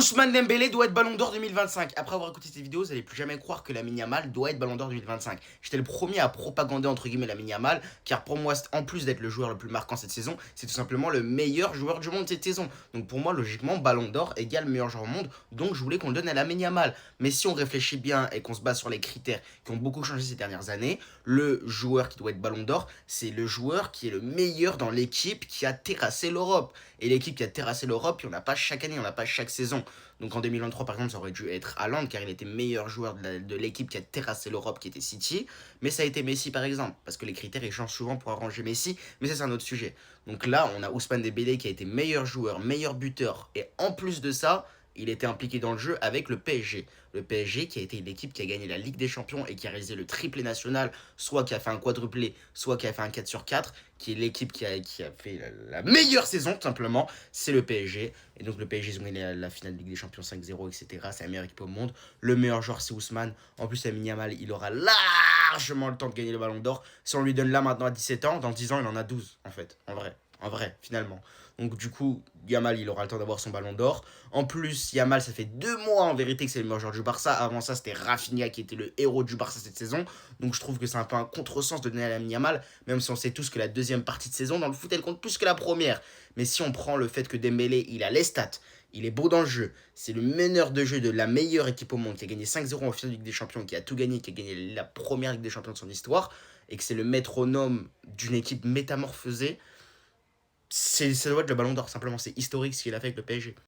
Ousmane Dembélé doit être Ballon d'Or 2025. Après avoir écouté cette vidéo, vous n'allez plus jamais croire que Lamine Yamal doit être Ballon d'Or 2025. J'étais le premier à propagander entre guillemets Lamine Yamal, car pour moi, en plus d'être le joueur le plus marquant cette saison, c'est tout simplement le meilleur joueur du monde cette saison. Donc pour moi, logiquement, Ballon d'Or égale meilleur joueur au monde, donc je voulais qu'on le donne à Lamine Yamal. Mais si on réfléchit bien et qu'on se base sur les critères qui ont beaucoup changé ces dernières années, le joueur qui doit être Ballon d'Or, c'est le joueur qui est le meilleur dans l'équipe qui a terrassé l'Europe. Et l'équipe qui a terrassé l'Europe, il n'y en a pas chaque année, il n'y en a pas chaque saison. Donc en 2023, par exemple, ça aurait dû être Haaland, car il était meilleur joueur de l'équipe qui a terrassé l'Europe, qui était City. Mais ça a été Messi, par exemple, parce que les critères, ils changent souvent pour arranger Messi. Mais ça, c'est un autre sujet. Donc là, on a Ousmane Dembélé qui a été meilleur joueur, meilleur buteur. Et en plus de ça, il était impliqué dans le jeu avec le PSG. Le PSG qui a été l'équipe qui a gagné la Ligue des Champions et qui a réalisé le triplé national, soit qui a fait un quadruplé, soit qui a fait un 4 sur 4, qui est l'équipe qui a fait la meilleure saison, tout simplement, c'est le PSG. Et donc le PSG, ils ont gagné la finale de Ligue des Champions 5-0, etc. C'est la meilleure équipe au monde. Le meilleur joueur, c'est Ousmane. En plus, Lamine Yamal, il aura largement le temps de gagner le Ballon d'Or. Si on lui donne là maintenant à 17 ans, dans 10 ans, il en a 12, en fait, en vrai. En vrai, finalement. Donc du coup, Yamal, il aura le temps d'avoir son ballon d'or. En plus, Yamal, ça fait 2 mois en vérité que c'est le meilleur joueur du Barça. Avant ça, c'était Rafinha qui était le héros du Barça cette saison. Donc je trouve que c'est un peu un contresens de donner à Lamine Yamal, même si on sait tous que la deuxième partie de saison, dans le foot, elle compte plus que la première. Mais si on prend le fait que Dembélé, il a les stats, il est beau dans le jeu, c'est le meneur de jeu de la meilleure équipe au monde, qui a gagné 5-0 en finale de Ligue des Champions, qui a tout gagné, qui a gagné la première Ligue des Champions de son histoire, et que c'est le métronome d'une équipe métamorphosée, ça doit être le ballon d'or, simplement. C'est historique ce qu'il a fait avec le PSG.